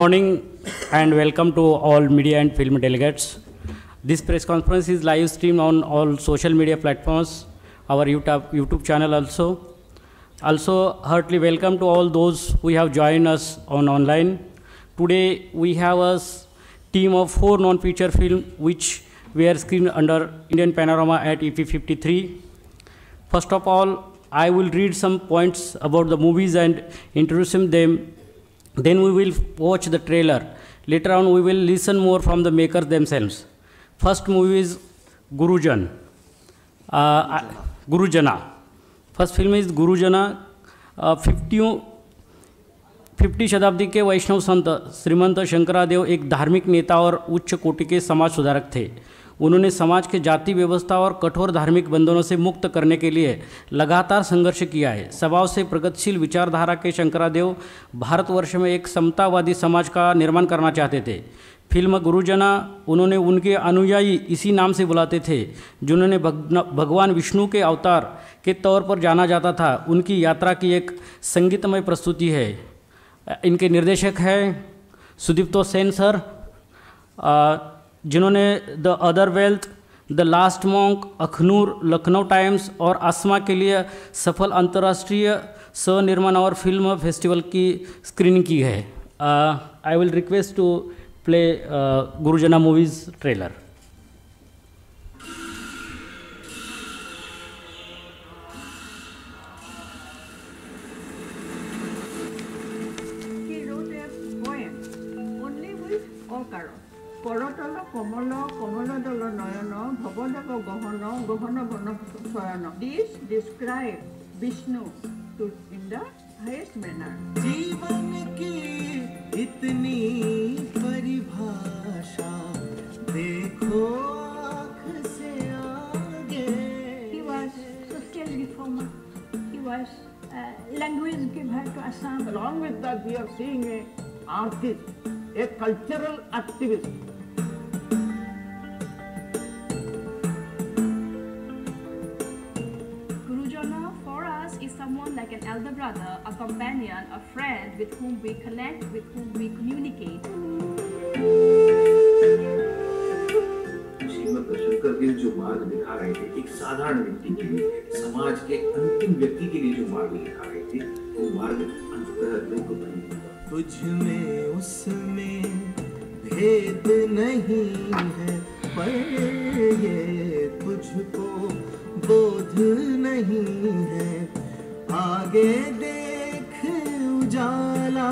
Morning and welcome to all media and film delegates. This press conference is live streamed on all social media platforms, our YouTube channel also. Also, heartily welcome to all those who have joined us online. Today we have a team of 4 non-feature films which were screened under Indian Panorama at EP53. First of all, I will read some points about the movies and introduce them. Then we will watch the trailer. Later on, we will listen more from the makers themselves. First movie is Gurujan. Gurujana. First film is Gurujana. 50 शताब्दी के वैष्णव संत श्रीमंत शंकरादेव एक धार्मिक नेता और उच्च कोटि के समाज सुधारक थे। उन्होंने समाज के जाति व्यवस्था और कठोर धार्मिक बंधनों से मुक्त करने के लिए लगातार संघर्ष किया है। स्वभाव से प्रगतिशील विचारधारा के शंकरादेव भारतवर्ष में एक समतावादी समाज का निर्माण करना चाहते थे। फिल्म गुरुजना उन्होंने उनके अनुयायी इसी नाम से बुलाते थे जिन्होंने भगवान विष्णु के अवतार के तौर पर जाना जाता था। उनकी यात्रा की एक संगीतमय प्रस्तुति है। इनके निर्देशक हैं सुदीप्तो सेन सर, जिन्होंने the other wealth, the last monk, Akhnoor, Lucknow times और आसमा के लिए सफल अंतर्राष्ट्रीय सह निर्माण और फिल्म फेस्टिवल की स्क्रीनिंग की है। I will request to play गुरुजना मूवीज ट्रेलर। करतल कमल कमलदल नयन भवदक गहन गहन बन शयन। This describe Vishnu to in the highest manner. जीवन की इतनी परिभाषा देखो आँख से आगे। He was social reformer. He was language giver to Assam. Along with that, we are seeing a artist, a cultural activist. Someone like an elder brother, a companion, a friend with whom we connect, with whom we communicate. Shrimad Shankardev जो मार्ग दिखा रहे थे एक साधारण व्यक्ति के लिए, समाज के अंतिम व्यक्ति के लिए जो मार्ग दिखा रहे थे, वो मार्ग अंततः लोक बनी होगा। तुझ में उसमें भेद नहीं है, पर ये तुझको बोध नहीं है। आगे देख उजाला,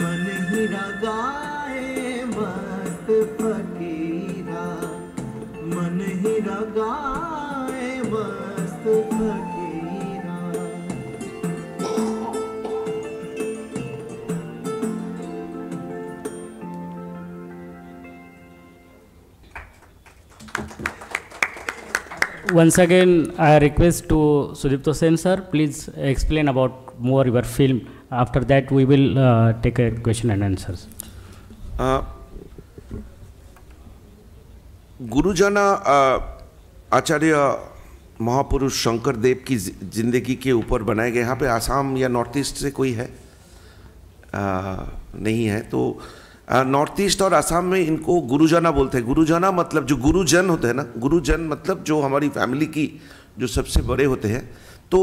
मन ही रगाए मस्त फकीरा, मन ही रगाए मस्त फकीरा। Once again, I request to Sudipto Sen sir, please explain about more your film. After that, we will take a question and answers. गुरुजना आचार्य महापुरुष शंकरदेव की जिंदगी के ऊपर बनाए गए। यहाँ पे आसाम या नॉर्थ ईस्ट से कोई है नहीं है, तो नॉर्थ ईस्ट और असम में इनको गुरुजना बोलते हैं। गुरुजना मतलब जो गुरुजन होते हैं ना, गुरुजन मतलब जो हमारी फैमिली की जो सबसे बड़े होते हैं। तो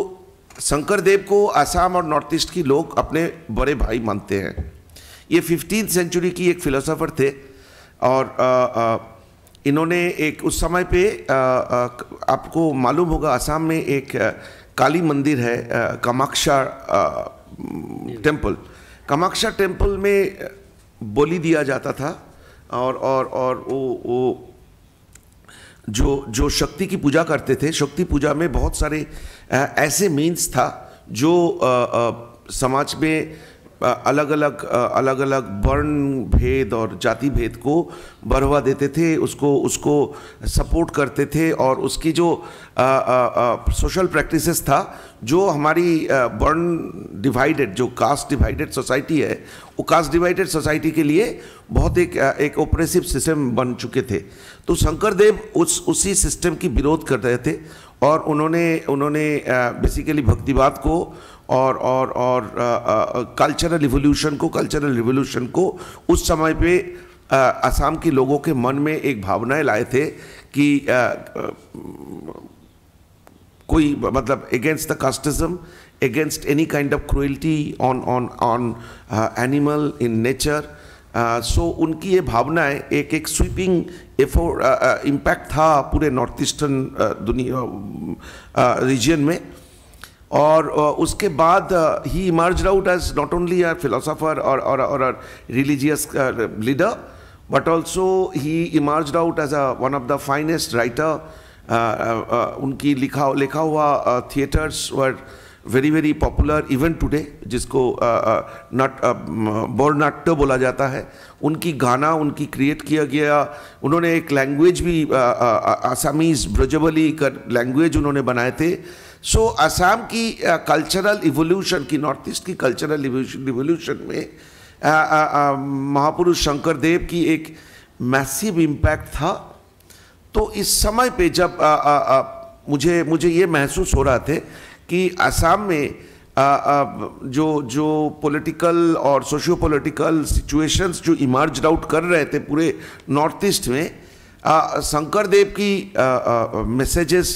शंकरदेव को असम और नॉर्थ ईस्ट की लोग अपने बड़े भाई मानते हैं। ये 15th सेंचुरी की एक फिलोसोफर थे और इन्होंने एक उस समय पे आपको मालूम होगा असम में एक काली मंदिर है, कामाख्या टेम्पल। कामाख्या टेम्पल में बलि दिया जाता था और वो जो शक्ति की पूजा करते थे, शक्ति पूजा में बहुत सारे ऐसे मीन्स था जो समाज में अलग अलग वर्ण भेद और जाति भेद को बढ़ावा देते थे, उसको सपोर्ट करते थे। और उसकी जो सोशल प्रैक्टिसेस था, जो हमारी वर्ण डिवाइडेड, जो कास्ट डिवाइडेड सोसाइटी है, वो कास्ट डिवाइडेड सोसाइटी के लिए बहुत एक ऑपरेसिव सिस्टम बन चुके थे। तो शंकरदेव उसी सिस्टम की विरोध कर रहे थे और उन्होंने बेसिकली भक्तिवाद को और कल्चरल रिवोल्यूशन को उस समय पे असम के लोगों के मन में एक भावनाएं लाए थे कि कोई मतलब against the casteism, against any kind of cruelty on animal in nature. So उनकी ये भावनाएं एक स्वीपिंग इम्पैक्ट था पूरे नॉर्थ ईस्टर्न दुनिया रीजन में. और उसके बाद ही emerged out as not only a philosopher और a religious leader, but also he emerged out as one of the finest writer. उनकी लिखा हुआ theatres were very popular even today, जिसको बोरनाट्य बोला जाता है. उनकी गाना उनकी क्रिएट किया गया. उन्होंने एक लैंग्वेज भी आसामीज ब्रजबली का लैंग्वेज उन्होंने बनाए थे. सो असम की कल्चरल इवोल्यूशन की, नॉर्थ ईस्ट की कल्चरल इवोल्यूशन में महापुरुष शंकर देव की एक मैसिव इम्पैक्ट था. तो इस समय पे जब मुझे ये महसूस हो रहा थे कि असम में जो पॉलिटिकल और सोशियो पॉलिटिकल सिचुएशंस जो इमर्ज्ड आउट कर रहे थे पूरे नॉर्थ ईस्ट में, शंकर देव की मैसेजेस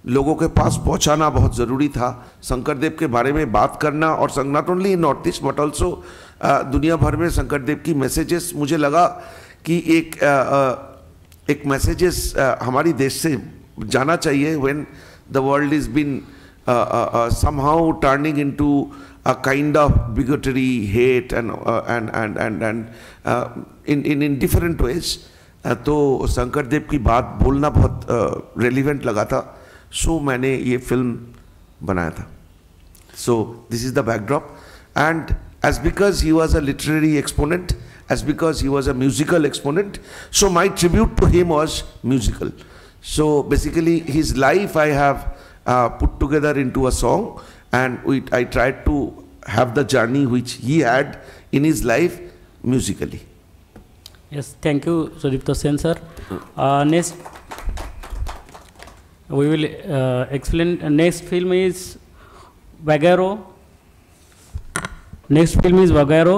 लोगों के पास पहुंचाना बहुत ज़रूरी था. शंकर देव के बारे में बात करना, और not only in north east but also दुनिया भर में शंकर देव की मैसेजेस, मुझे लगा कि एक मैसेजेस हमारी देश से जाना चाहिए. When the world is been somehow turning into a kind of bigotry, hate and in different ways. तो शंकर देव की बात बोलना बहुत रेलिवेंट लगा था. सो मैंने ये फिल्म बनाया था. So this is the backdrop. And as because he was a literary exponent, as because he was a musical exponent, so my tribute to him was musical. So basically his life I have put together into a song, and I tried to have the journey which he had in his life musically. Yes, thank you, Sudipta Sen sir. Next, we will explain. Next film is Vagaro. Next film is Vagaro.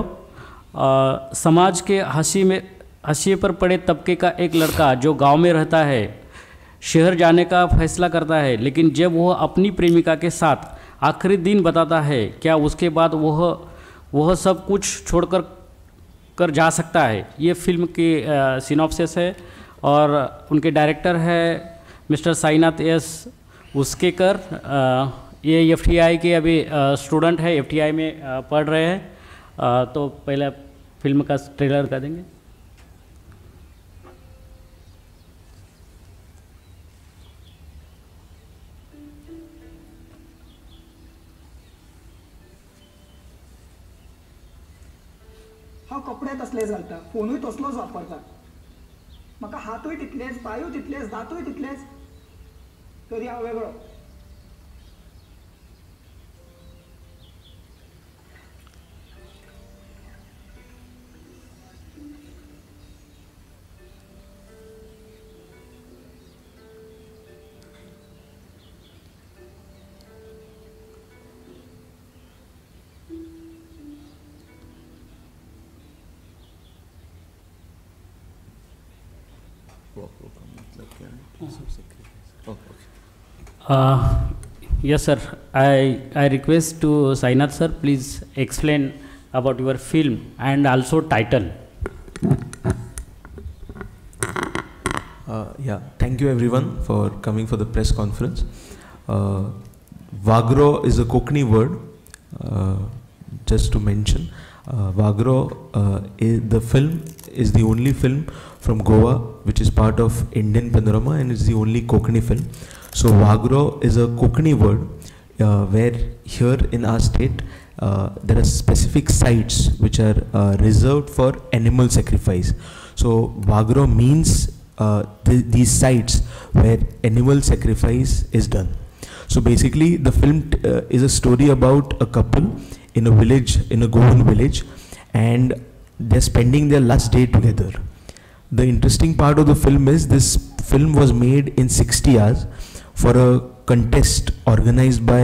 समाज के हाशिए पर पड़े तबके का एक लड़का जो गांव में रहता है, शहर जाने का फैसला करता है, लेकिन जब वह अपनी प्रेमिका के साथ आखिरी दिन बताता है, क्या उसके बाद वह सब कुछ छोड़कर जा सकता है. ये फिल्म की सिनॉप्सिस है, और उनके डायरेक्टर है मिस्टर साईनाथ एस उसकेकर. ये FTI के अभी स्टूडेंट है, FTI में पढ़ रहे हैं. तो पहले फिल्म का ट्रेलर कर देंगे. हांव कपडे तसलेच घालता, फोनूय तसलोच वापरता. म्हाका हातूय तितलेच, पांयूय तितलेच, दांतूय तितलेच, तरी हांव वेगळो. Yes sir, I request to Sainath sir, please explain about your film and also title. Yeah, thank you everyone for coming for the press conference. Vagro is a Konkani word, just to mention. Vagro, the film is the only film from Goa which is part of Indian Panorama, and it's the only Konkani film. So Vagro is a Konkani word, where here in our state there are specific sites which are reserved for animal sacrifice. So Vagro means these sites where animal sacrifice is done. So basically the film is a story about a couple in a village, in a Goan village, and they're spending their last day together. The interesting part of the film is this film was made in 60 hours for a contest organized by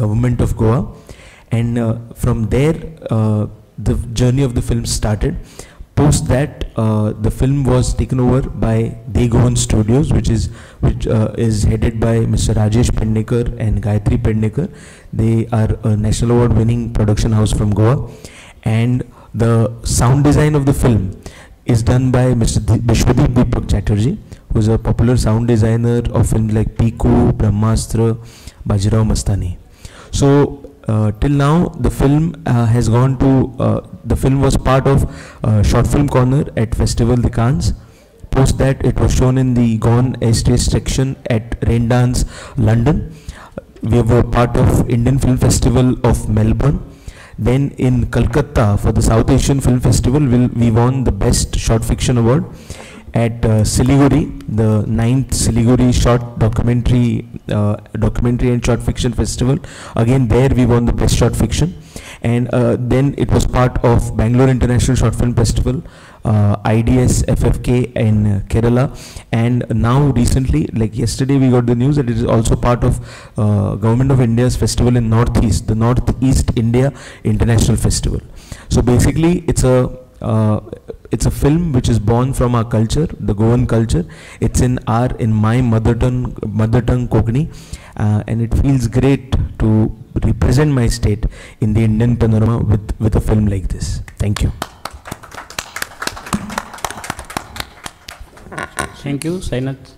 government of Goa, and from there the journey of the film started. Post that, the film was taken over by Degovan Studios, which is headed by Mr. Rajesh Pendekar and Gayatri Pendekar. They are a national award-winning production house from Goa, and the sound design of the film is done by Mr. Vishwadeep Deepak Chatterjee, who is a popular sound designer of films like Piku, Brahmastra, Bajirao Mastani. So till now, the film has gone to, the film was part of Short Film Corner at Festival de Cannes. Post that, it was shown in the Gone Estate section at Raindance, London. We were part of Indian Film Festival of Melbourne. Then in Calcutta, for the South Asian Film Festival, we won the Best Short Fiction Award. At Siliguri, the 9th Siliguri Short Documentary and Short Fiction Festival. Again, there we won the Best Short Fiction. And then it was part of Bangalore International Short Film Festival, IDS FFK in Kerala. And now recently, like yesterday, we got the news that it is also part of Government of India's festival in Northeast, the Northeast India International Festival. So basically, it's a film which is born from our culture, the Goan culture. It's in my mother tongue Kokani, and it feels great to represent my state in the Indian panorama with a film like this. Thank you. Thank you, Sainath.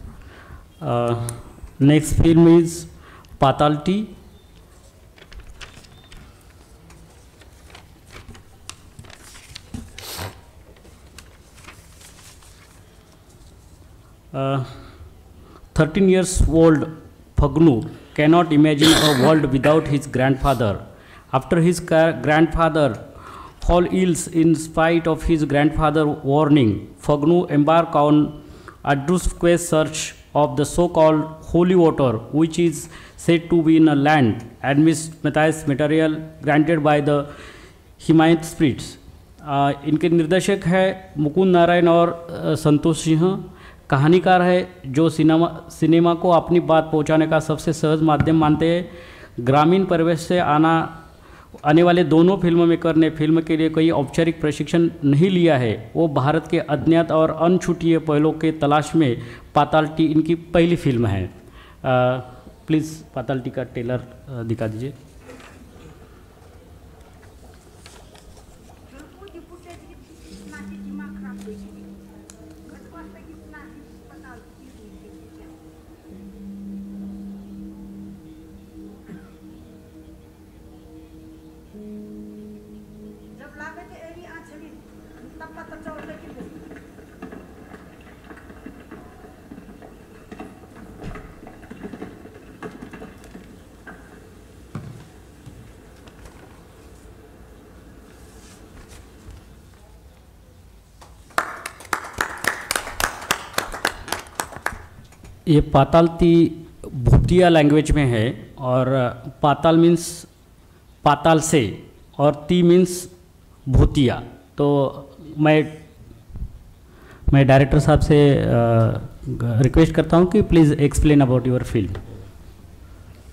Next film is Patalti. Uh, 13 years old Phagnu cannot imagine a world without his grandfather. After his grandfather fall ill in spite of his grandfather's warning, Phagnu embarked on a desperate search of the so-called holy water, which is said to be in a land amidst material granted by the Himayat spirits. इनके निर्देशक है मुकुंद नारायण और संतोष सिंह। कहानीकार है जो cinema को अपनी बात पहुंचाने का सबसे सहज माध्यम मानते हैं। ग्रामीण परिवेश से आने वाले दोनों फिल्म मेकर ने फिल्म के लिए कोई औपचारिक प्रशिक्षण नहीं लिया है। वो भारत के अज्ञात और अनछुटिए पहलों के तलाश में पातालटी इनकी पहली फिल्म है। प्लीज़ पातालटी का ट्रेलर दिखा दीजिए। ये पातालती भूतिया लैंग्वेज में है और पाताल मीन्स पाताल से और ती मीन्स भूतिया। तो मैं डायरेक्टर साहब से रिक्वेस्ट करता हूँ कि please explain about your film.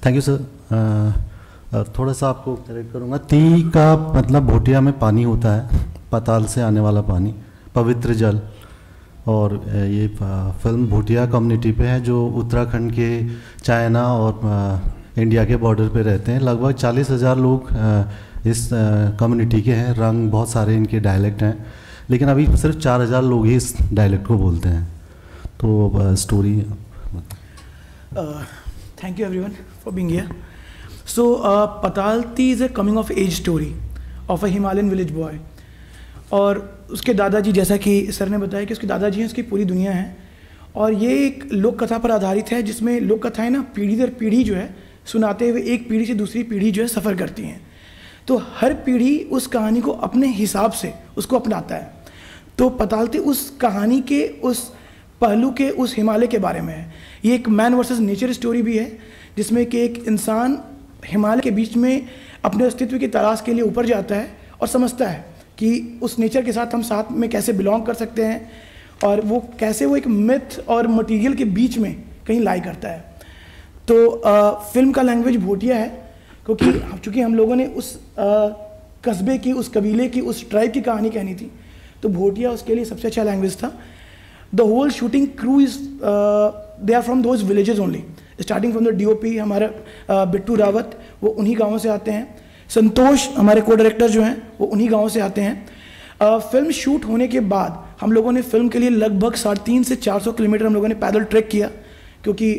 Thank you sir. थोड़ा सा आपको करेक्ट करूँगा। ती का मतलब भूतिया में पानी होता है, पाताल से आने वाला पानी, पवित्र जल। और ये फिल्म भूटिया कम्युनिटी पे है जो उत्तराखंड के चाइना और इंडिया के बॉर्डर पे रहते हैं। लगभग 40,000 लोग इस कम्युनिटी के हैं। रंग बहुत सारे इनके डायलेक्ट हैं, लेकिन अभी सिर्फ 4,000 लोग ही इस डायलेक्ट को बोलते हैं। तो story. Thank you everyone for being here. So Pataal Tee is a coming of age story of a Himalayan village boy. और उसके दादाजी, जैसा कि सर ने बताया कि उसके दादाजी हैं, उसकी पूरी दुनिया है। और ये एक लोक कथा पर आधारित है जिसमें लोक कथाएं ना पीढ़ी दर पीढ़ी जो है सुनाते हुए एक पीढ़ी से दूसरी पीढ़ी जो है सफ़र करती हैं। तो हर पीढ़ी उस कहानी को अपने हिसाब से उसको अपनाता है। तो पतालती उस कहानी के उस पहलू के उस हिमालय के बारे में है। ये एक मैन वर्सेस नेचर स्टोरी भी है जिसमें कि एक इंसान हिमालय के बीच में अपने अस्तित्व की तलाश के लिए ऊपर जाता है और समझता है कि उस नेचर के साथ हम साथ में कैसे बिलोंग कर सकते हैं और वो कैसे वो एक मिथ और मटेरियल के बीच में कहीं लाई करता है। तो फिल्म का लैंग्वेज भोटिया है, क्योंकि चूँकि हम लोगों ने उस कस्बे की, उस कबीले की, उस ट्राइब की कहानी कहनी थी, तो भोटिया उसके लिए सबसे अच्छा लैंग्वेज था. The whole shooting crew is they are from those villages only, starting from the DOP हमारा बिट्टू रावत, वो उन्हीं गाँवों से आते हैं. संतोष हमारे को डायरेक्टर जो हैं वो उन्हीं गाँव से आते हैं. फिल्म शूट होने के बाद हम लोगों ने फिल्म के लिए लगभग 350 से 400 किलोमीटर हम लोगों ने पैदल ट्रैक किया, क्योंकि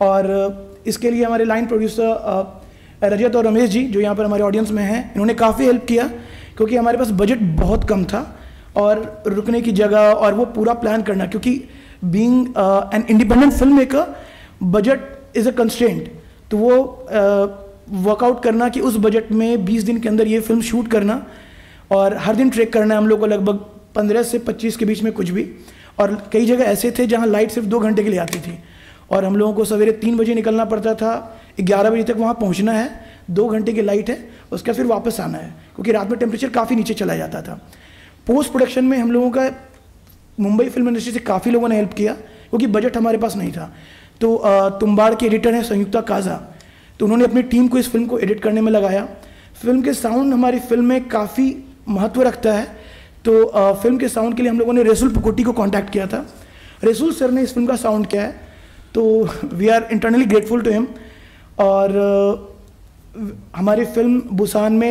और इसके लिए हमारे लाइन प्रोड्यूसर रजत और रमेश जी जो यहाँ पर हमारे ऑडियंस में हैं, इन्होंने काफ़ी हेल्प किया, क्योंकि हमारे पास बजट बहुत कम था और रुकने की जगह और वो पूरा प्लान करना, क्योंकि being an independent film maker budget is a constraint. तो वो वर्कआउट करना कि उस बजट में 20 दिन के अंदर ये फिल्म शूट करना और हर दिन ट्रैक करना है हम लोग को, लगभग 15 से 25 के बीच में कुछ भी. और कई जगह ऐसे थे जहाँ लाइट सिर्फ 2 घंटे के लिए आती थी और हम लोगों को सवेरे 3 बजे निकलना पड़ता था, 11 बजे तक वहाँ पहुँचना है, 2 घंटे की लाइट है, उसके बाद फिर वापस आना है, क्योंकि रात में टेम्परेचर काफ़ी नीचे चला जाता था. पोस्ट प्रोडक्शन में हम लोगों का मुंबई फिल्म इंडस्ट्री से काफ़ी लोगों ने हेल्प किया, क्योंकि बजट हमारे पास नहीं था. तो तुम्बाड़ के एडिटर हैं संयुक्ता काजा, तो उन्होंने अपनी टीम को इस फिल्म को एडिट करने में लगाया. फिल्म के साउंड हमारी फिल्म में काफ़ी महत्व रखता है, तो फिल्म के साउंड के लिए हम लोगों ने रेसुल पुकोटी को कांटेक्ट किया था. रेसुल सर ने इस फिल्म का साउंड किया है, तो we are internally grateful to him. और हमारी film Busan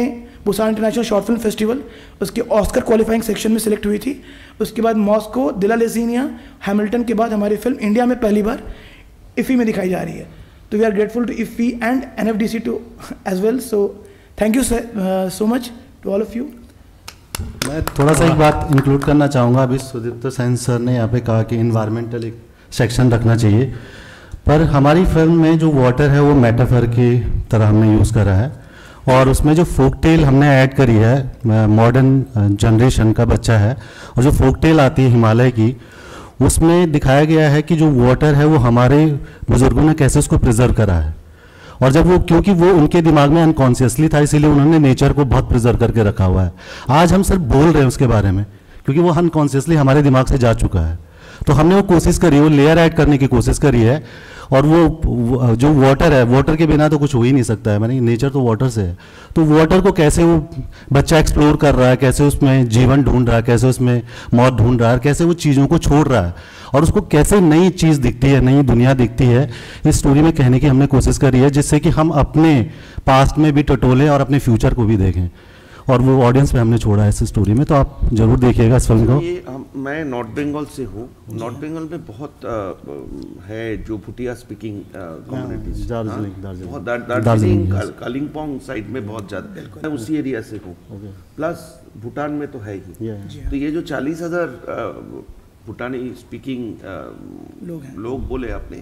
international short film festival उसके ऑस्कर क्वालिफाइंग सेक्शन में सिलेक्ट हुई थी. उसके बाद मॉस्को, दिला लेसिनिया, हैमिल्टन के बाद हमारी फिल्म इंडिया में पहली बार इफ़ी में दिखाई जा रही है. तो we are grateful to IFFI and NFDC too as well. So thank you so much to all of you. मैं थोड़ा सा एक बात इंक्लूड करना चाहूँगा. अभी सुदीप्त सेन सर ने यहाँ पे कहा कि इन्वायरमेंटल एक सेक्शन रखना चाहिए, पर हमारी फिल्म में जो वाटर है वो मेटाफर की तरह हमने यूज़ करा है, और उसमें जो फोक टेल हमने ऐड करी है, मॉडर्न जनरेशन का बच्चा है, और जो फोक टेल आती है हिमालय की, उसमें दिखाया गया है कि जो वाटर है वो हमारे बुजुर्गों ने कैसे उसको प्रिजर्व करा है. और जब वो, क्योंकि वो उनके दिमाग में अनकॉन्शियसली था, इसीलिए उन्होंने नेचर को बहुत प्रिजर्व करके रखा हुआ है. आज हम सिर्फ बोल रहे हैं उसके बारे में, क्योंकि वो अनकॉन्शियसली हमारे दिमाग से जा चुका है. तो हमने वो कोशिश करी, वो लेयर ऐड करने की कोशिश करी है. और वो जो वाटर है, वाटर के बिना तो कुछ हो ही नहीं सकता है, मैंने नेचर तो वाटर से है. तो वाटर को कैसे वो बच्चा एक्सप्लोर कर रहा है, कैसे उसमें जीवन ढूंढ रहा है, कैसे उसमें मौत ढूंढ रहा है, कैसे वो चीज़ों को छोड़ रहा है, और उसको कैसे नई चीज़ दिखती है, नई दुनिया दिखती है, इस स्टोरी में कहने की हमने कोशिश करी है, जिससे कि हम अपने पास्ट में भी टटोलें और अपने फ्यूचर को भी देखें. और वो ऑडियंस पे हमने छोड़ा है इस स्टोरी में, तो आप जरूर देखिएगा इस फिल्म को. मैं नॉर्थ बंगाल से हूँ. नॉर्थ बंगाल में बहुत है जो Bhutia speaking communities, Darjeeling, Kalimpong side में बहुत ज़्यादा. मैं उसी एरिया से हूँ, प्लस भूटान में तो है ही. तो ये जो 40,000 भूटानी स्पीकिंग लोग बोले आपने,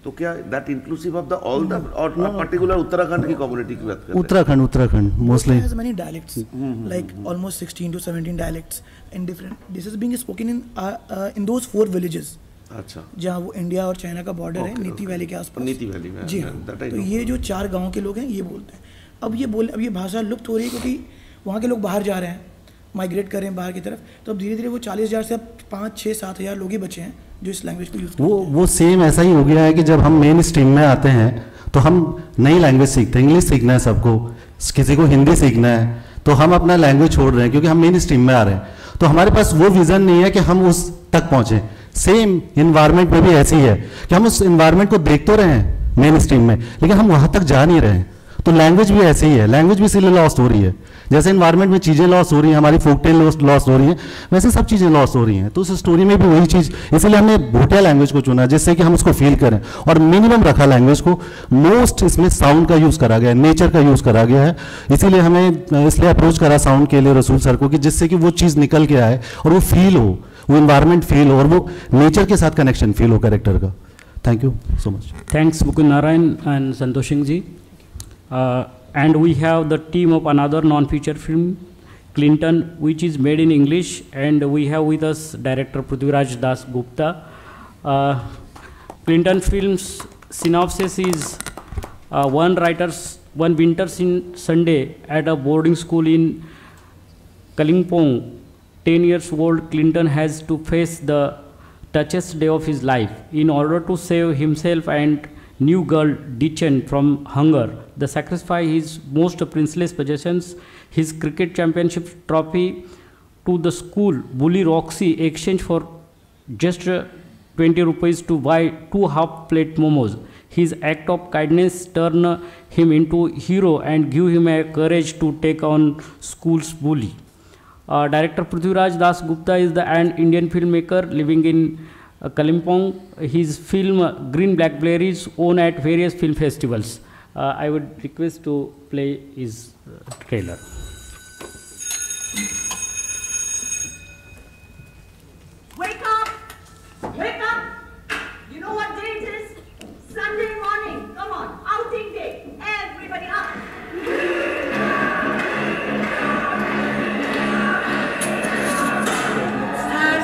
तो क्या that inclusive of the all the और पर्टिकुलर उत्तराखंड की कम्युनिटी की बात करते हैं? Uttarakhand mostly has many dialects, like almost 16 to 17 dialects in different. This is being spoken in those 4 villages. अच्छा, जहाँ वो इंडिया और चाइना का बॉर्डर है, नीति वैली के आसपास. नीति वैली में, जी हाँ. तो ये जो 4 गाँव के लोग हैं ये बोलते हैं. अब ये भाषा लुप्त हो रही है, क्योंकि वहाँ के लोग बाहर जा रहे हैं, माइग्रेट कर रहे हैं बाहर की तरफ. तो अब धीरे धीरे वो 40,000 से अब 5, 6, 7 हज़ार लोग ही बचे हैं जो इस लैंग्वेज को यूज़ करते हैं. वो सेम ऐसा ही हो गया है कि जब हम मेन स्ट्रीम में आते हैं तो हम नई लैंग्वेज सीखते हैं. इंग्लिश सीखना है सबको, किसी को हिंदी सीखना है, तो हम अपना लैंग्वेज छोड़ रहे हैं क्योंकि हम मेन स्ट्रीम में आ रहे हैं. तो हमारे पास वो विजन नहीं है कि हम उस तक पहुँचें. सेम इन्वायरमेंट में भी ऐसी है कि हम उस इन्वायरमेंट को देख तो रहे हैं मेन स्ट्रीम में, लेकिन हम वहाँ तक जा नहीं रहे हैं. तो लैंग्वेज भी ऐसे ही है, लैंग्वेज भी इसीलिए लॉस्ट हो रही है. जैसे इन्वायरमेंट में चीज़ें लॉस हो रही हैं, हमारी फोकटेल लॉस हो रही हैं, वैसे सब चीज़ें लॉस हो रही हैं. तो उस स्टोरी में भी वही चीज़, इसलिए हमने भूटिया लैंग्वेज को चुना, जिससे कि हम उसको फील करें. और मिनिमम रखा लैंग्वेज को, मोस्ट इसमें साउंड का यूज़ करा गया है, नेचर का यूज़ करा गया है. इसीलिए हमें इसलिए अप्रोच करा साउंड के लिए रसूल सर को, कि जिससे कि वो चीज़ निकल के आए और वो फील हो, वो इन्वायरमेंट फील हो, और वो नेचर के साथ कनेक्शन फील हो कैरेक्टर का. Thank you so much. Thanks Mukund Narayan and Santosh Singh ji. And we have the team of another non-feature film, Clinton, which is made in English, and we have with us director Prithviraj Das Gupta. Clinton film's synopsis is one winter Sunday at a boarding school in Kalimpong, 10 years old Clinton has to face the toughest day of his life. In order to save himself and new girl Dichen from hunger. The sacrifice his most priceless possessions, his cricket championship trophy, to the school bully Roxy, exchange for just 20 rupees to buy 2 half-plate momos. His act of kindness turned him into a hero and gave him a courage to take on school's bully. Director Prithviraj Das Gupta is an Indian filmmaker living in Kalimpong. His film Green Blackberries won at various film festivals. I would request to play his trailer. Wake up! Wake up! You know what day it is? Sunday morning. Come on, outing day. Everybody up! Start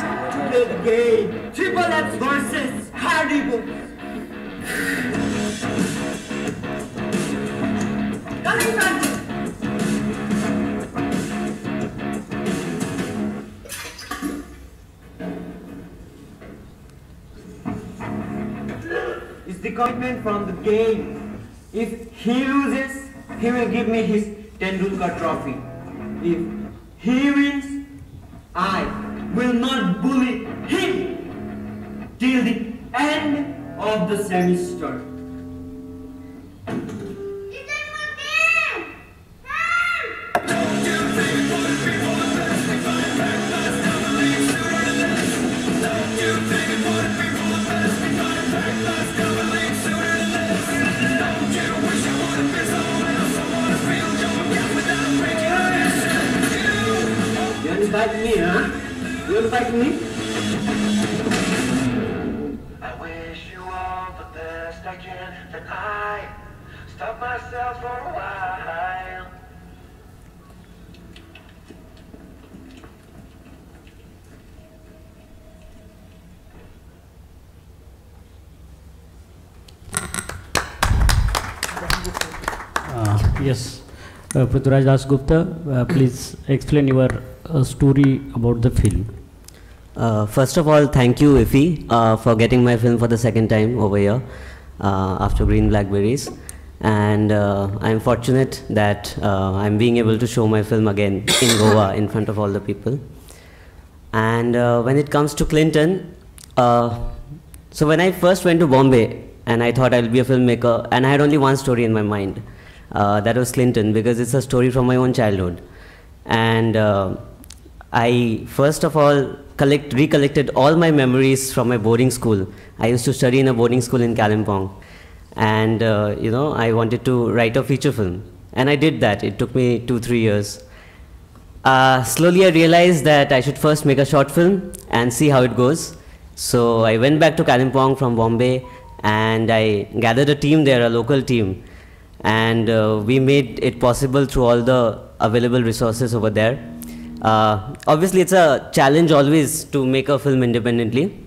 the game. Triple X versus Haribo. Coming front. It's the commitment from the game. If he loses, he will give me his Tendulkar trophy. If he wins, I will not bully him till the end of the semester. You like me, huh? You like me? I wish you all the best I can, that I stop myself for a while. Yes, Prithviraj Das Gupta, please explain your story about the film. First of all, thank you, Iffy, for getting my film for the second time over here after Green Blackberries. And I'm fortunate that I'm being able to show my film again in Goa in front of all the people. And when it comes to Clinton, so when I first went to Bombay and I thought I'll be a filmmaker, and I had only one story in my mind, that was Clinton, because it's a story from my own childhood. And I first of all recollected all my memories from my boarding school. I used to study in a boarding school in Kalimpong. And you know, I wanted to write a feature film. And I did that. It took me 2-3 years. Slowly I realized that I should first make a short film and see how it goes. So I went back to Kalimpong from Bombay and I gathered a team there, a local team. And we made it possible through all the available resources over there. Obviously it's a challenge always to make a film independently.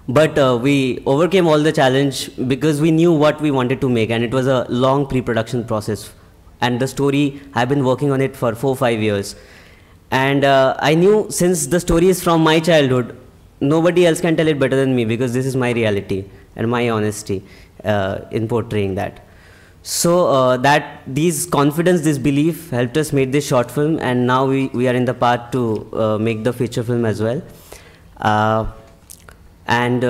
But we overcame all the challenge because we knew what we wanted to make, and it was a long pre-production process. And the story, I've been working on it for 4-5 years. And I knew since the story is from my childhood, nobody else can tell it better than me, because this is my reality and my honesty in portraying that. So these confidence, this belief helped us make this short film, and now we are in the path to make the feature film as well. And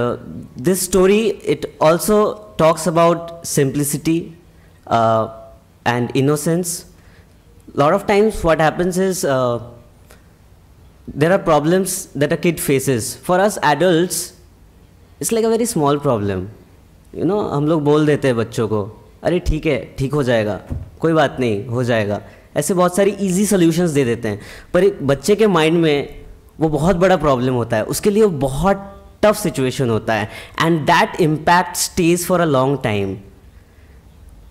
this story, it also talks about simplicity and innocence. A lot of times what happens is there are problems that a kid faces. For us adults, it's like a very small problem. You know, हम लोग बोल देते हैं बच्चों को, अरे ठीक है, ठीक हो जाएगा, कोई बात नहीं, हो जाएगा. ऐसे बहुत सारी easy solutions दे देते हैं. पर एक बच्चे के mind में वो बहुत बड़ा problem होता है. उसके लिए वो बहुत tough situation होता है. And that impact stays for a long time.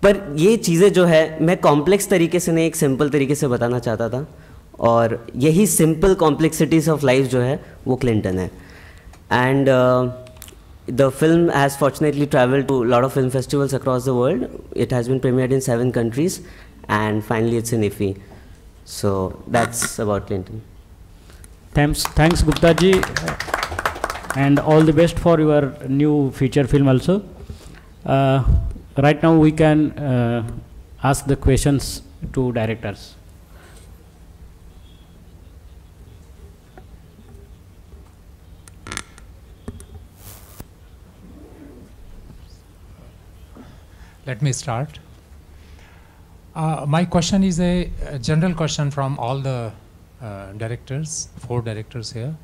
पर ये चीज़ें जो है मैं complex तरीके से नहीं, एक simple तरीके से बताना चाहता था. और यही simple complexities of life जो है वो Clinton है. And the film has fortunately traveled to a lot of film festivals across the world. It has been premiered in 7 countries, and finally it's in IFFI. So that's about Clinton. Thanks Gupta ji, and all the best for your new feature film also. Right now we can ask the questions to directors. Let me start. My question is a general question from all the directors, 4 directors here.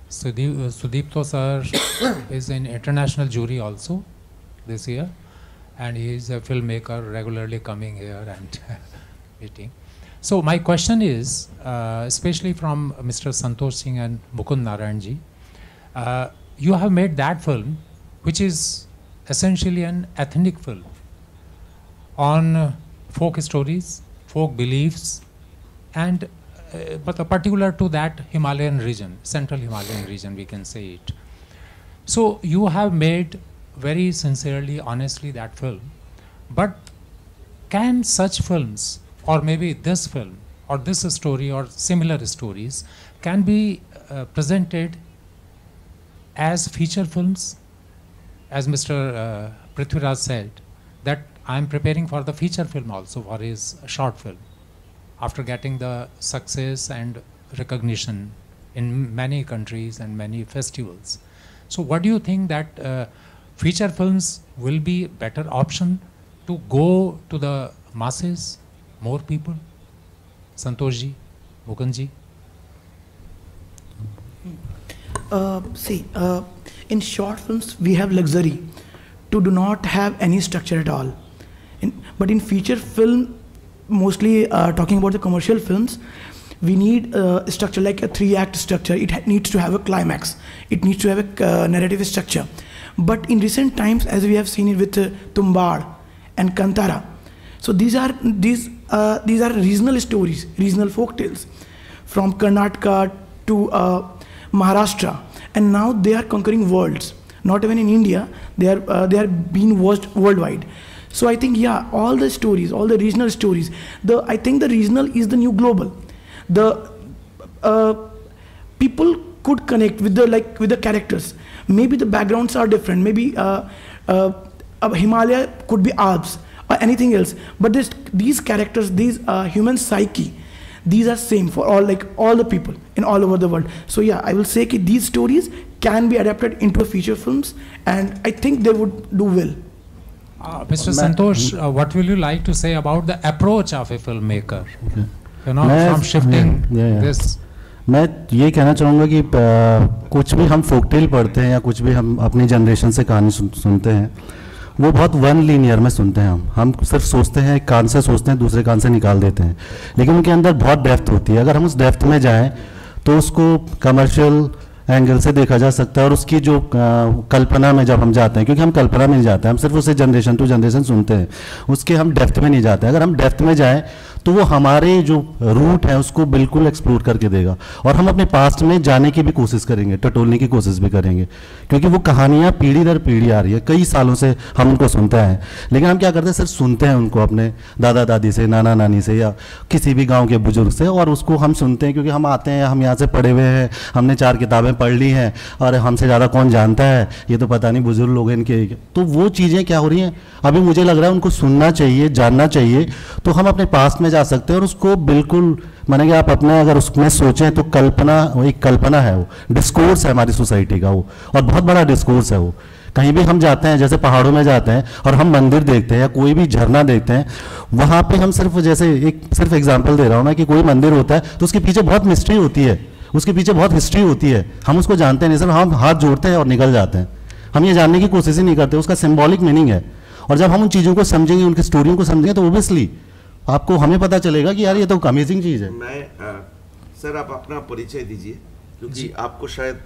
Sudipto sir is in international jury also this year, and he is a filmmaker regularly coming here and meeting. So my question is, especially from Mr. Santosh Singh and Mukund Narayan ji, you have made that film, which is essentially an ethnic film on folk stories, folk beliefs, and but particular to that Himalayan region, central Himalayan region, we can say it. So you have made very sincerely, honestly that film, but can such films, or maybe this film, or this story, or similar stories, can be presented as feature films? As Mr. Prithviraj said, that I am preparing for the feature film also, for his short film, after getting the success and recognition in many countries and many festivals. So what do you think, that feature films will be better option to go to the masses, more people? Santosh ji, Mukund ji? In short films, we have luxury to do not have any structure at all. But in feature film, mostly talking about the commercial films, we need a structure like a 3-act structure. It needs to have a climax. It needs to have a narrative structure. But in recent times, as we have seen it with Tumbad and Kantara, so these are regional stories, regional folk tales from Karnataka to Maharashtra, and now they are conquering worlds. Not even in India, they are being watched worldwide. So I think, yeah, all the stories, all the regional stories, I think the regional is the new global. The people could connect with the characters. Maybe the backgrounds are different. Maybe Himalaya could be Alps or anything else. But these characters, these human psyche, these are same for all the people in all over the world. So yeah, I will say that these stories can be adapted into feature films, and I think they would do well. Mr. Santosh, what will you like to say about the approach of a filmmaker? Okay. You know, from shifting this. मैं ये कहना चाहूँगा कि कुछ भी हम forktail पढ़ते हैं या कुछ भी हम अपनी जनरेशन से कहानी सुनते हैं, वो बहुत वन लीनियर में सुनते हैं. हम सिर्फ सोचते हैं, एक कान से सोचते हैं, दूसरे कान से निकाल देते हैं, लेकिन उनके अंदर बहुत डेप्थ होती है. अगर हम उस डेप्थ में जाएं तो उसको कमर्शियल एंगल से देखा जा सकता है, और उसकी जो कल्पना में जब हम जाते हैं, क्योंकि हम कल्पना में नहीं जाते, हम सिर्फ उसे जनरेशन टू जनरेशन सुनते हैं, उसके हम डेप्थ में नहीं जाते. अगर हम डेप्थ में जाएं तो वो हमारे जो रूट है उसको बिल्कुल एक्सप्लोर करके देगा, और हम अपने पास्ट में जाने की भी कोशिश करेंगे, टटोलने की कोशिश भी करेंगे, क्योंकि वो कहानियाँ पीढ़ी दर पीढ़ी आ रही है, कई सालों से हम उनको सुनते हैं. लेकिन हम क्या करते हैं, सिर्फ सुनते हैं उनको अपने दादा दादी से, नाना नानी से, या किसी भी गाँव के बुजुर्ग से, और उसको हम सुनते हैं क्योंकि हम आते हैं, हम यहाँ से पढ़े हुए हैं, हमने 4 किताबें पढ़ ली हैं, और हमसे ज़्यादा कौन जानता है, ये तो पता नहीं बुजुर्ग लोग इनके. तो वो चीज़ें क्या हो रही हैं, अभी मुझे लग रहा है उनको सुनना चाहिए, जानना चाहिए, तो हम अपने पास्ट में जा सकते हैं, और उसको बिल्कुल माने कि आप अपने अगर उसमें सोचें तो कल्पना, वो एक कल्पना है, वो डिस्कोर्स है हमारी सोसाइटी का, वो और बहुत बड़ा डिस्कोर्स है. वो कहीं भी हम जाते हैं, जैसे पहाड़ों में जाते हैं और हम मंदिर देखते हैं या कोई भी झरना देखते हैं, वहाँ पे हम सिर्फ सिर्फ एग्जाम्पल दे रहा हूँ मैं, कि कोई मंदिर होता है तो उसके पीछे बहुत मिस्ट्री होती है, उसके पीछे बहुत हिस्ट्री होती है, हम उसको जानते नहीं, सिर्फ हम हाथ जोड़ते हैं और निकल जाते हैं, हम ये जानने की कोशिश ही नहीं करते, उसका सिम्बॉलिक मीनिंग है. और जब हम उन चीज़ों को समझेंगे, उनकी स्टोरियों को समझेंगे, तो ओबियसली आपको हमें पता चलेगा कि यार ये तो अमेजिंग चीज़ है. मैं सर आप अपना परिचय दीजिए, क्योंकि आपको शायद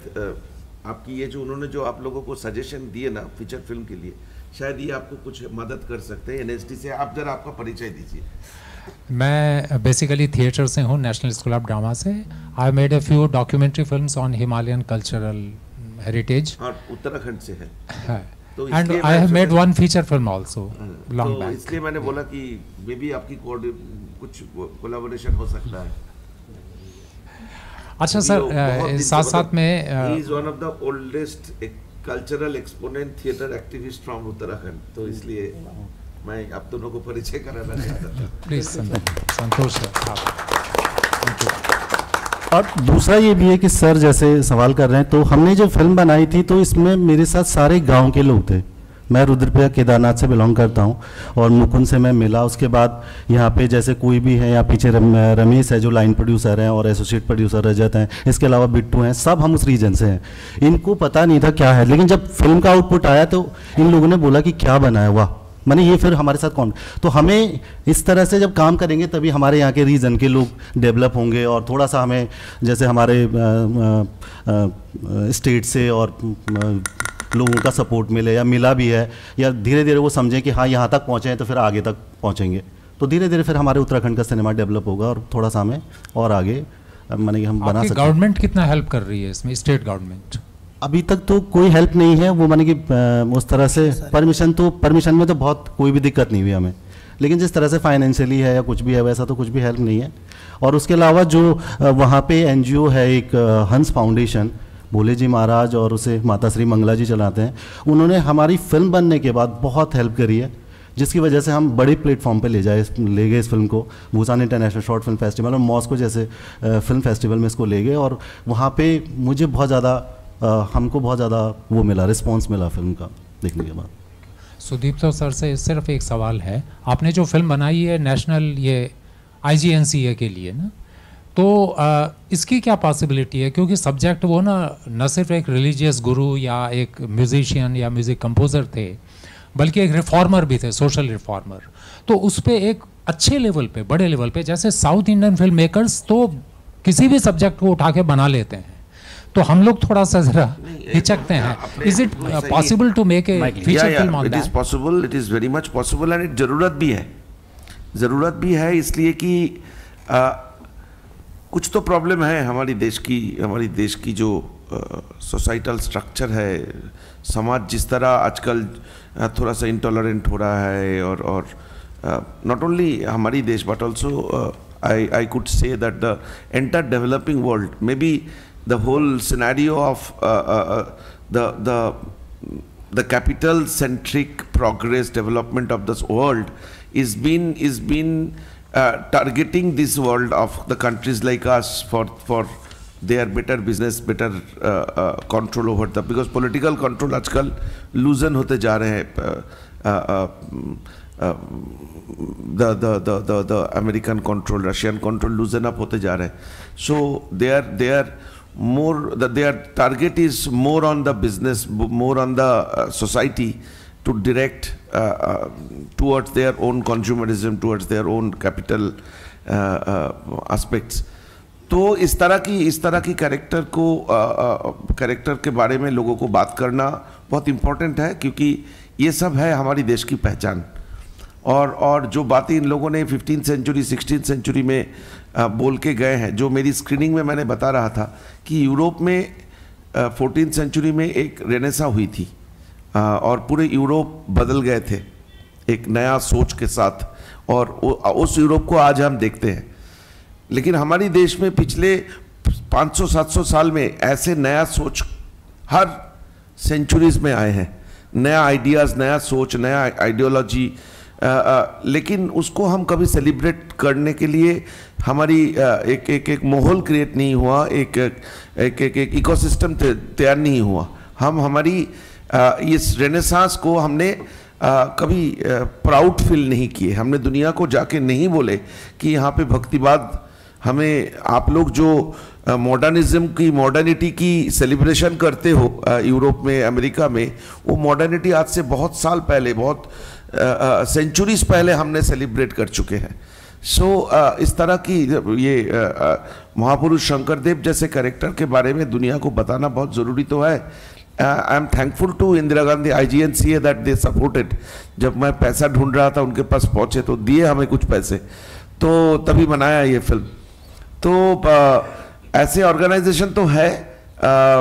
आपकी ये जो उन्होंने जो आप लोगों को सजेशन दिए ना फीचर फिल्म के लिए, शायद ये आपको कुछ मदद कर सकते हैं NSD से. आप जरा आपका परिचय दीजिए. मैं बेसिकली थिएटर से हूँ, नेशनल स्कूल ऑफ ड्रामा से. I made a few documentary films on Himalayan cultural heritage. और उत्तराखंड से है. And I have made one feature film also long back. इसलिए मैंने बोला कि मे बी आपकी कुछ कोलैबोरेशन हो सकता है. अच्छा सर, साथ साथ में he is one of the oldest cultural exponent theatre activist from Uttarakhand, तो इसलिए मैं आप दोनों को परिचय कराना चाहता था। प्लीज संतोष और दूसरा ये भी है कि सर जैसे सवाल कर रहे हैं, तो हमने जो फिल्म बनाई थी तो इसमें मेरे साथ सारे गांव के लोग थे। मैं रुद्रप्रयाग केदारनाथ से बिलोंग करता हूँ और मुकुंद से मैं मिला। उसके बाद यहाँ पे जैसे कोई भी है, यहाँ पीछे रमेश है जो लाइन प्रोड्यूसर हैं और एसोसिएट प्रोड्यूसर रजत हैं, इसके अलावा बिट्टू हैं, सब हम उस रीजन से हैं। इनको पता नहीं था क्या है, लेकिन जब फिल्म का आउटपुट आया तो इन लोगों ने बोला कि क्या बना है, वाह, मैंने ये फिर हमारे साथ कौन। तो हमें इस तरह से जब काम करेंगे तभी हमारे यहाँ के रीजन के लोग डेवलप होंगे और थोड़ा सा हमें जैसे हमारे स्टेट से और लोगों का सपोर्ट मिले या मिला भी है, या धीरे धीरे वो समझें कि हाँ यहाँ तक पहुँचे हैं तो फिर आगे तक पहुँचेंगे। तो धीरे धीरे फिर हमारे उत्तराखंड का सिनेमा डेवलप होगा और थोड़ा सा हमें और आगे माने कि हम बना सकते हैं। गवर्नमेंट कितना हेल्प कर रही है इसमें, स्टेट गवर्नमेंट? अभी तक तो कोई हेल्प नहीं है, वो माने कि उस तरह से परमिशन में तो बहुत कोई भी दिक्कत नहीं हुई हमें, लेकिन जिस तरह से फाइनेंशियली है या कुछ भी है वैसा तो कुछ भी हेल्प नहीं है। और उसके अलावा जो वहाँ पे एनजीओ है एक हंस फाउंडेशन, भोले जी महाराज और उसे माता श्री मंगला जी चलाते हैं, उन्होंने हमारी फिल्म बनने के बाद बहुत हेल्प करी है, जिसकी वजह से हम बड़े प्लेटफॉर्म पे ले गए इस फिल्म को। भूसान इंटरनेशनल शॉर्ट फिल्म फेस्टिवल और मॉस्को जैसे फिल्म फेस्टिवल में इसको ले गए और वहाँ पे मुझे बहुत ज़्यादा हमको बहुत ज़्यादा वो मिला, रिस्पॉन्स मिला फिल्म का देखने के बाद। सुदीप्तो सर से सिर्फ एक सवाल है, आपने जो फिल्म बनाई है नेशनल ये IGNCA के लिए ना, तो इसकी क्या पॉसिबिलिटी है, क्योंकि सब्जेक्ट वो न सिर्फ एक रिलीजियस गुरु या एक म्यूजिशियन या म्यूज़िक कंपोज़र थे, बल्कि एक रिफॉर्मर भी थे, सोशल रिफॉर्मर। तो उस पर एक अच्छे लेवल पे, बड़े लेवल पे, जैसे साउथ इंडियन फिल्म मेकर्स तो किसी भी सब्जेक्ट को उठा के बना लेते हैं, तो हम लोग थोड़ा सा जरा हिचकते हैं। Is it possible to make a feature film on that? It is possible, it is very much possible and ज़रूरत भी है इसलिए कि कुछ तो प्रॉब्लम है हमारी देश की जो सोसाइटल स्ट्रक्चर है, समाज जिस तरह आजकल थोड़ा सा इंटॉलरेंट हो रहा है, और नॉट ओनली हमारी देश but also I could say that the entire developing world, maybe the whole scenario of the capital centric progress development of this world is been targeting this world of the countries like us for their better business, better control over the, because political control आजकल लूजन होते जा रहे हैं, the American control, Russian control loosen up होते जा रहे हैं. So their target is more on the business, more on the society to direct towards their own consumerism, towards their own capital aspects. तो इस तरह की कैरेक्टर के बारे में लोगों को बात करना बहुत इम्पोर्टेंट है, क्योंकि ये सब है हमारी देश की पहचान. और जो बातें इन लोगों ने 15th सेंचुरी 16th सेंचुरी में बोल के गए हैं, जो मेरी स्क्रीनिंग में मैंने बता रहा था कि यूरोप में 14th सेंचुरी में एक रेनेसा हुई थी और पूरे यूरोप बदल गए थे एक नया सोच के साथ, और उस यूरोप को आज हम देखते हैं. लेकिन हमारी देश में पिछले 500-700 साल में ऐसे नया सोच हर सेंचुरीज में आए हैं, नया आइडियाज़, नया सोच, नया आइडियोलॉजी, लेकिन उसको हम कभी सेलिब्रेट करने के लिए हमारी एक माहौल क्रिएट नहीं हुआ, एक इकोसिस्टम तैयार नहीं हुआ. हमारी इस रेनेसांस को हमने कभी प्राउड फील नहीं किए. हमने दुनिया को जाके नहीं बोले कि यहाँ पे भक्तिवाद, हमें आप लोग जो मॉडर्निज्म की, मॉडर्निटी की सेलिब्रेशन करते हो यूरोप में, अमेरिका में, वो मॉडर्निटी आज से बहुत साल पहले, बहुत सेंचुरीज पहले हमने सेलिब्रेट कर चुके हैं. सो इस तरह की ये महापुरुष शंकरदेव जैसे कैरेक्टर के बारे में दुनिया को बताना बहुत ज़रूरी तो है. I am thankful to Indira Gandhi IGNCA that they supported. जब मैं पैसा ढूंढ रहा था उनके पास पहुँचे तो दिए हमें कुछ पैसे, तो तभी बनाया ये फिल्म. तो ऐसे ऑर्गेनाइजेशन तो है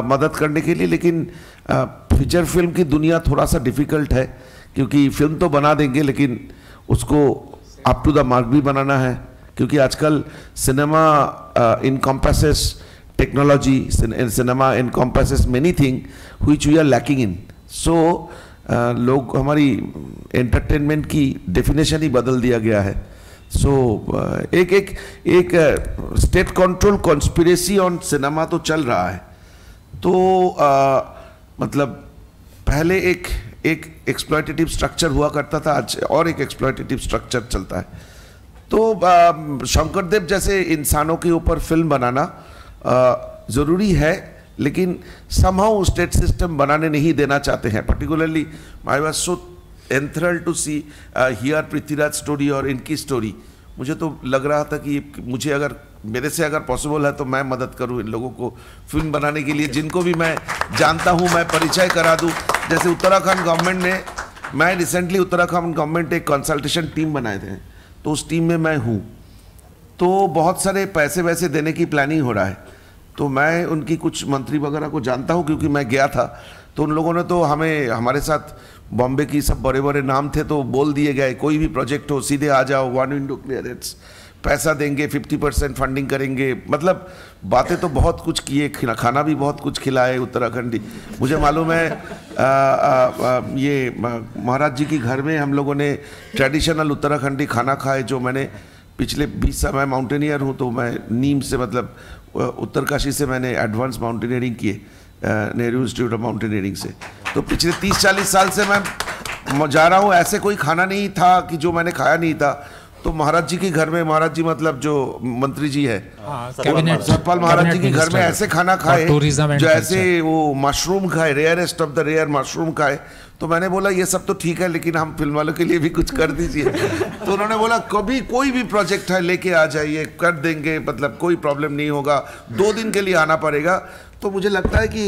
मदद करने के लिए, लेकिन फीचर फिल्म की दुनिया थोड़ा सा डिफ़िकल्ट है, क्योंकि फिल्म तो बना देंगे लेकिन उसको अप टू द मार्क भी बनाना है, क्योंकि आजकल cinema encompasses technology, cinema encompasses many thing, which we are lacking in. So लोग हमारी एंटरटेनमेंट की डेफिनेशन ही बदल दिया गया है. सो एक state control conspiracy on cinema तो चल रहा है. तो मतलब पहले एक एक्सप्लॉयटेटिव स्ट्रक्चर हुआ करता था, आज और एक एक्सप्लॉयटेटिव स्ट्रक्चर चलता है. तो शंकरदेव जैसे इंसानों के ऊपर फिल्म बनाना ज़रूरी है, लेकिन समहाउ स्टेट सिस्टम बनाने नहीं देना चाहते हैं. Particularly I was so enthralled to see here Prithviraj story और इनकी स्टोरी. मुझे तो लग रहा था कि मुझे अगर मेरे से अगर पॉसिबल है तो मैं मदद करूं इन लोगों को फिल्म बनाने के लिए, जिनको भी मैं जानता हूं मैं परिचय करा दूं. जैसे उत्तराखंड गवर्नमेंट ने, मैं रिसेंटली उत्तराखंड गवर्नमेंट एक कंसल्टेशन टीम बनाए थे, तो उस टीम में मैं हूँ. तो बहुत सारे पैसे वैसे देने की प्लानिंग हो रहा है. तो मैं उनकी कुछ मंत्री वगैरह को जानता हूँ क्योंकि मैं गया था. तो उन लोगों ने तो हमारे साथ बॉम्बे की सब बड़े बड़े नाम थे, तो बोल दिए गए कोई भी प्रोजेक्ट हो सीधे आ जाओ, वन विंडो क्लियरेंस, पैसा देंगे, 50% फंडिंग करेंगे. मतलब बातें तो बहुत कुछ किए, खाना भी बहुत कुछ खिलाए उत्तराखंडी. मुझे मालूम है ये महाराज जी की घर में हम लोगों ने ट्रेडिशनल उत्तराखंडी खाना खाए. जो मैंने पिछले 20 साल, मैं माउंटेनियर हूँ, तो मैं नीम से मतलब उत्तरकाशी से मैंने एडवांस माउंटेनियरिंग किए नेहरू इंस्टीट्यूट ऑफ माउंटेनियरिंग से. तो पिछले 30-40 साल से मैं जा रहा हूँ, ऐसे कोई खाना नहीं था कि जो मैंने खाया नहीं था. तो महाराज जी के घर में, महाराज जी मतलब जो मंत्री जी है सतपाल महाराज जी के घर में ऐसे खाना खाए जो ऐसे वो मशरूम खाए, rarest of the rare mushroom खाए. तो मैंने बोला ये सब तो ठीक है, लेकिन हम फिल्म वालों के लिए भी कुछ कर दीजिए. तो उन्होंने बोला कभी कोई भी प्रोजेक्ट है लेके आ जाइए, कर देंगे, मतलब कोई प्रॉब्लम नहीं होगा, 2 दिन के लिए आना पड़ेगा. तो मुझे लगता है कि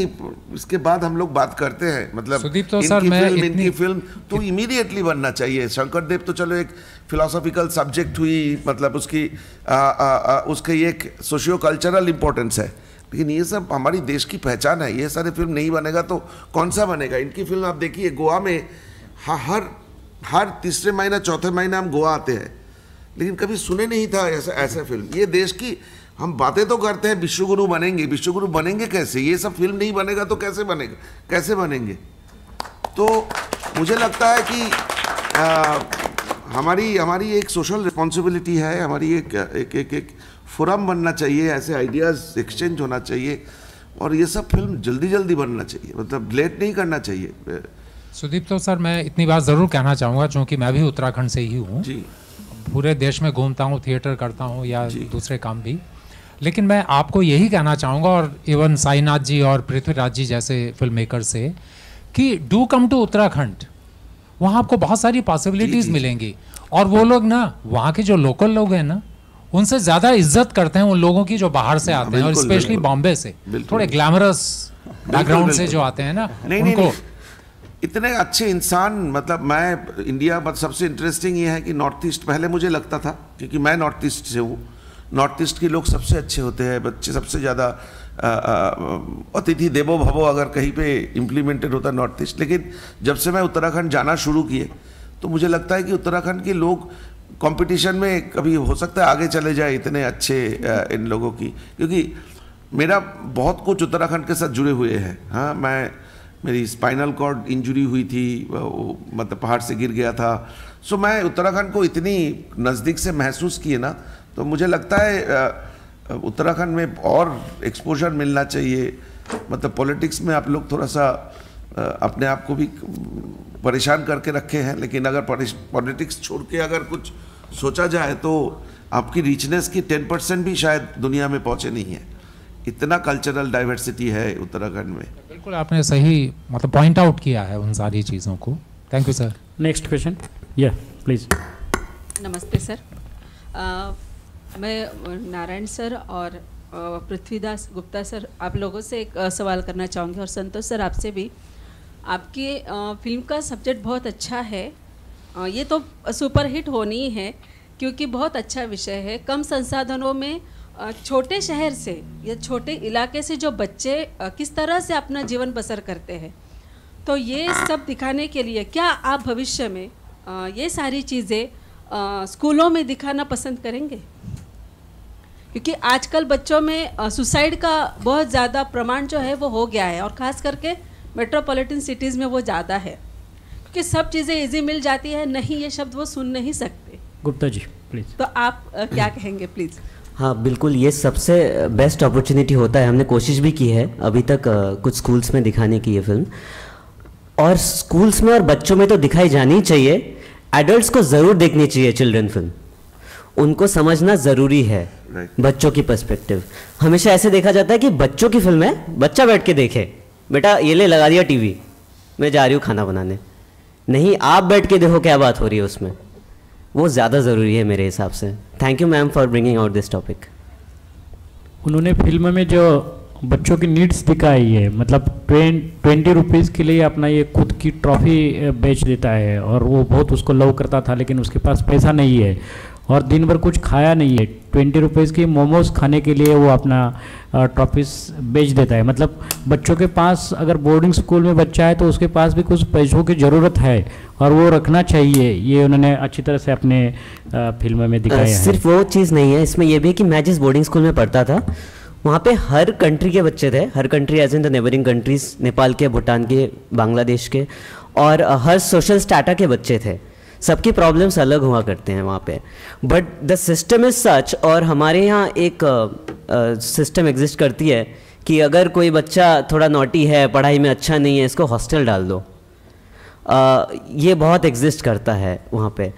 इसके बाद हम लोग बात करते हैं, मतलब इनकी फिल्म तो इमीडिएटली बनना चाहिए. शंकरदेव तो चलो एक फिलोसॉफिकल सब्जेक्ट हुई, मतलब उसकी एक सोशियो कल्चरल इम्पोर्टेंस है, लेकिन ये सब हमारी देश की पहचान है. ये सारे फिल्म नहीं बनेगा तो कौन सा बनेगा. इनकी फिल्म आप देखिए, गोवा में हर तीसरे महीना चौथे महीना हम गोवा आते हैं, लेकिन कभी सुने नहीं था ऐसा फिल्म. ये देश की हम बातें तो करते हैं विश्वगुरु बनेंगे, विश्वगुरु बनेंगे कैसे. ये सब फिल्म नहीं बनेगा तो कैसे बनेगा, कैसे बनेंगे. तो मुझे लगता है कि हमारी एक सोशल रिस्पॉन्सिबिलिटी है, हमारी एक फोरम बनना चाहिए, ऐसे आइडियाज़ एक्सचेंज होना चाहिए, और ये सब फिल्म जल्दी बनना चाहिए, मतलब लेट नहीं करना चाहिए. सुदीप तो सर मैं इतनी बात ज़रूर कहना चाहूँगा, क्योंकि मैं भी उत्तराखंड से ही हूँ जी. पूरे देश में घूमता हूँ, थिएटर करता हूँ या दूसरे काम भी, लेकिन मैं आपको यही कहना चाहूँगा, और इवन साईनाथ जी और पृथ्वीराज जी जैसे फिल्म मेकर से, कि डू कम टू उत्तराखंड. वहाँ आपको बहुत सारी पॉसिबिलिटीज़ मिलेंगी, और वो लोग ना, वहाँ के जो लोकल लोग हैं ना, उनसे ज़्यादा इज्जत करते हैं उन लोगों की जो बाहर से आते हैं, और स्पेशली बॉम्बे से थोड़े ग्लैमरस बैकग्राउंड से जो आते हैं ना, उनको इतने अच्छे इंसान. मतलब मैं इंडिया, सबसे इंटरेस्टिंग ये है कि नॉर्थ ईस्ट, पहले मुझे लगता था, क्योंकि मैं नॉर्थ ईस्ट से हूँ, नॉर्थ ईस्ट के लोग सबसे अच्छे होते हैं, बच्चे सबसे ज़्यादा अतिथि देवो भवो अगर कहीं पे इम्प्लीमेंटेड होता नॉर्थ ईस्ट. लेकिन जब से मैं उत्तराखंड जाना शुरू किए, तो मुझे लगता है कि उत्तराखंड के लोग कंपटीशन में कभी हो सकता है आगे चले जाए, इतने अच्छे इन लोगों की. क्योंकि मेरा बहुत कुछ उत्तराखंड के साथ जुड़े हुए हैं. हाँ, मेरी स्पाइनल कॉर्ड इंजरी हुई थी, मतलब पहाड़ से गिर गया था. सो मैं उत्तराखंड को इतनी नज़दीक से महसूस किए ना, तो मुझे लगता है उत्तराखंड में और एक्सपोजर मिलना चाहिए. मतलब पॉलिटिक्स में आप लोग थोड़ा सा अपने आप को भी परेशान करके रखे हैं, लेकिन अगर पॉलिटिक्स छोड़ के अगर कुछ सोचा जाए तो आपकी रिचनेस की 10% भी शायद दुनिया में पहुँचे नहीं है. इतना कल्चरल डाइवर्सिटी है उत्तराखंड में. बिल्कुल आपने सही मतलब पॉइंट आउट किया है उन सारी चीज़ों को. Thank you sir. Next question, या प्लीज़. नमस्ते सर. मैं नारायण सर और पृथ्वीदास गुप्ता सर, आप लोगों से एक सवाल करना चाहूँगी, और संतोष सर आपसे भी. आपकी फिल्म का सब्जेक्ट बहुत अच्छा है, ये तो सुपरहिट होनी ही है, क्योंकि बहुत अच्छा विषय है. कम संसाधनों में छोटे शहर से या छोटे इलाके से जो बच्चे किस तरह से अपना जीवन बसर करते हैं, तो ये सब दिखाने के लिए क्या आप भविष्य में ये सारी चीज़ें स्कूलों में दिखाना पसंद करेंगे? क्योंकि आजकल बच्चों में सुसाइड का बहुत ज़्यादा प्रमाण जो है वो हो गया है, और ख़ास करके मेट्रोपॉलिटन सिटीज़ में वो ज़्यादा है, क्योंकि सब चीज़ें इजी मिल जाती है, नहीं ये शब्द वो सुन नहीं सकते। गुप्ता जी प्लीज़। तो आप क्या कहेंगे प्लीज़? हाँ बिल्कुल, ये सबसे बेस्ट अपॉर्चुनिटी होता है। हमने कोशिश भी की है अभी तक कुछ स्कूल्स में दिखाने की ये फिल्म, और स्कूल्स में और बच्चों में तो दिखाई जानी चाहिए। एडल्ट्स को ज़रूर देखनी चाहिए चिल्ड्रन फिल्म, उनको समझना ज़रूरी है बच्चों की पर्सपेक्टिव। हमेशा ऐसे देखा जाता है कि बच्चों की फिल्म है, बच्चा बैठ के देखे, बेटा ये ले लगा दिया टीवी, मैं जा रही हूँ खाना बनाने। नहीं, आप बैठ के देखो क्या बात हो रही है उसमें, वो ज़्यादा ज़रूरी है मेरे हिसाब से। Thank you ma'am for bringing out this topic. उन्होंने फिल्म में जो बच्चों की नीड्स दिखाई है, मतलब 20 रुपीज़ के लिए अपना ये खुद की ट्रॉफी बेच देता है, और वो बहुत उसको लव करता था, लेकिन उसके पास पैसा नहीं है और दिन भर कुछ खाया नहीं है। 20 रुपीज़ की मोमोज खाने के लिए वो अपना ट्रॉफीज बेच देता है। मतलब बच्चों के पास, अगर बोर्डिंग स्कूल में बच्चा है तो उसके पास भी कुछ पैसों की ज़रूरत है और वो रखना चाहिए। ये उन्होंने अच्छी तरह से अपने फिल्म में दिखाया है। सिर्फ वो चीज़ नहीं है इसमें, ये भी कि मैं जिस बोर्डिंग स्कूल में पढ़ता था वहाँ पे हर कंट्री के बच्चे थे, हर country as in the neighbouring countries, Nepal के, भूटान के, बांग्लादेश के, और हर सोशल स्टाटा के बच्चे थे। सबकी प्रॉब्लम्स अलग हुआ करते हैं वहाँ पे, but the system is such. और हमारे यहाँ एक सिस्टम एग्जिस्ट करती है कि अगर कोई बच्चा थोड़ा नॉटी है, पढ़ाई में अच्छा नहीं है, इसको हॉस्टल डाल दो। ये बहुत एग्जिस्ट करता है वहाँ पे,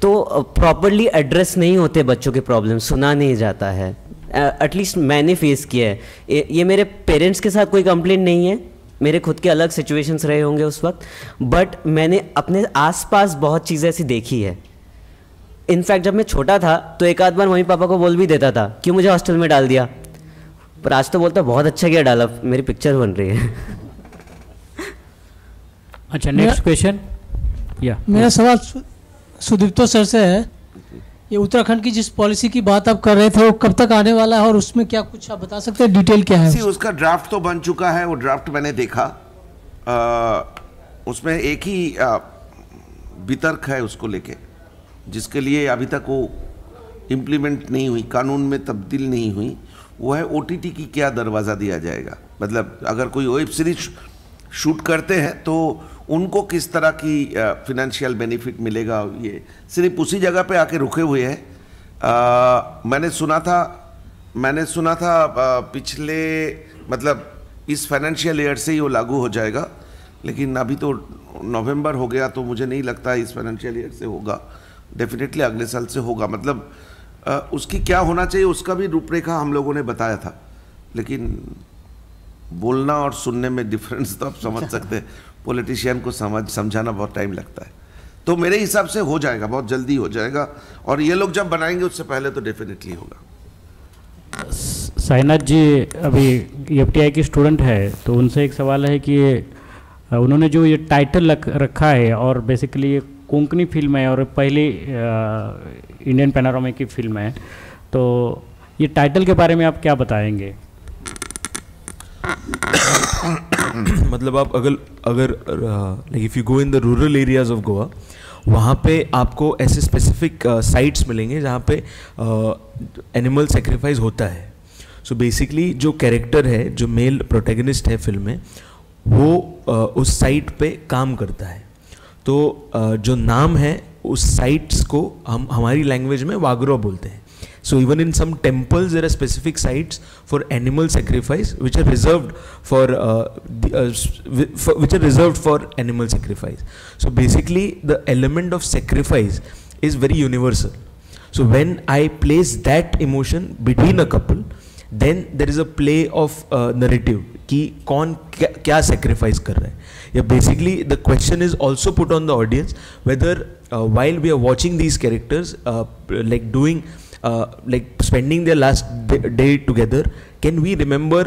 तो प्रॉपरली एड्रेस नहीं होते बच्चों के प्रॉब्लम, सुना नहीं जाता है। एटलीस्ट मैंने फेस किया है ये। मेरे पेरेंट्स के साथ कोई कंप्लेंट नहीं है, मेरे खुद के अलग सिचुएशंस रहे होंगे उस वक्त, बट मैंने अपने आसपास बहुत चीज़ें ऐसी देखी है। इनफैक्ट जब मैं छोटा था तो एक आध बार मम्मी पापा को बोल भी देता था क्यों मुझे हॉस्टल में डाल दिया, पर आज तो बोलता बहुत अच्छा किया डाला, मेरी पिक्चर बन रही है। अच्छा, नेक्स्ट क्वेश्चन। या मेरा सवाल सुदीप्तो सर से है। ये उत्तराखंड की जिस पॉलिसी की बात आप कर रहे थे वो कब तक आने वाला है, और उसमें क्या कुछ आप बता सकते हैं, डिटेल क्या है? उसका ड्राफ्ट तो बन चुका है, वो ड्राफ्ट मैंने देखा। उसमें एक ही वितर्क है उसको लेके, जिसके लिए अभी तक वो इम्प्लीमेंट नहीं हुई, कानून में तब्दील नहीं हुई। वो है OTT की क्या दरवाज़ा दिया जाएगा। मतलब अगर कोई वेब सीरीज शूट करते हैं तो उनको किस तरह की फिनेंशियल बेनिफिट मिलेगा। ये सिर्फ उसी जगह पे आके रुके हुए हैं। मैंने सुना था पिछले, मतलब इस फाइनेंशियल ईयर से ही वो लागू हो जाएगा, लेकिन अभी तो नवंबर हो गया, तो मुझे नहीं लगता इस फाइनेंशियल ईयर से होगा। डेफिनेटली अगले साल से होगा। मतलब उसकी क्या होना चाहिए उसका भी रूपरेखा हम लोगों ने बताया था, लेकिन बोलना और सुनने में डिफरेंस तो आप समझ सकते हैं। पॉलिटिशियन को समझाना बहुत टाइम लगता है। तो मेरे हिसाब से हो जाएगा, बहुत जल्दी हो जाएगा, और ये लोग जब बनाएंगे उससे पहले तो डेफिनेटली होगा। साइनाथ जी अभी FTI की स्टूडेंट है, तो उनसे एक सवाल है कि उन्होंने जो ये टाइटल रखा है, और बेसिकली ये कोंकणी फिल्म है और पहली इंडियन पैनोरामा की फिल्म है, तो ये टाइटल के बारे में आप क्या बताएंगे? मतलब आप अगर like if you go in the rural areas of Goa, वहाँ पे आपको ऐसे स्पेसिफिक साइट्स मिलेंगे जहाँ पे एनिमल सेक्रीफाइस होता है। सो बेसिकली जो कैरेक्टर है, जो मेल प्रोटैगनिस्ट है फिल्म में, वो उस साइट पे काम करता है। तो जो नाम है उस साइट्स को हम हमारी लैंग्वेज में वागरो बोलते हैं। So even in some temples there are specific sites for animal sacrifice which are reserved for animal sacrifice. So basically the element of sacrifice is very universal. So when I place that emotion between a couple, then there is a play of narrative कि कौन क्या sacrifice कर रहा है. Yeah, basically the question is also put on the audience whether while we are watching these characters like doing like spending their last day together, can we remember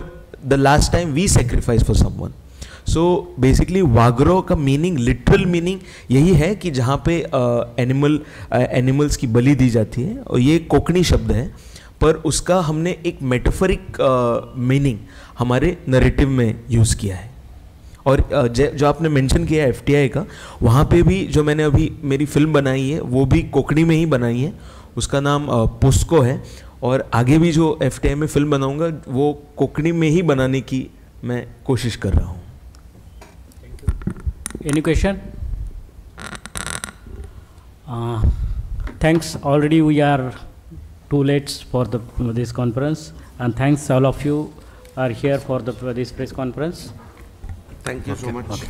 the last time we sacrificed for someone. So basically वागरो का meaning, literal meaning यही है कि जहाँ पे animals की बलि दी जाती है, और ये कोंकणी शब्द है, पर उसका हमने एक मेटाफरिक मीनिंग हमारे नरेटिव में यूज़ किया है। और जो आपने मेंशन किया है FTI का, वहाँ पे भी जो मैंने अभी मेरी फिल्म बनाई है वो भी कोंकणी में ही बनाई है, उसका नाम पोस्को है, और आगे भी जो FTI में फिल्म बनाऊंगा वो कोंकणी में ही बनाने की मैं कोशिश कर रहा हूँ। Any question? Thanks. Already we are too late for this conference, and thanks all of you are here for this press conference. Thank you so much.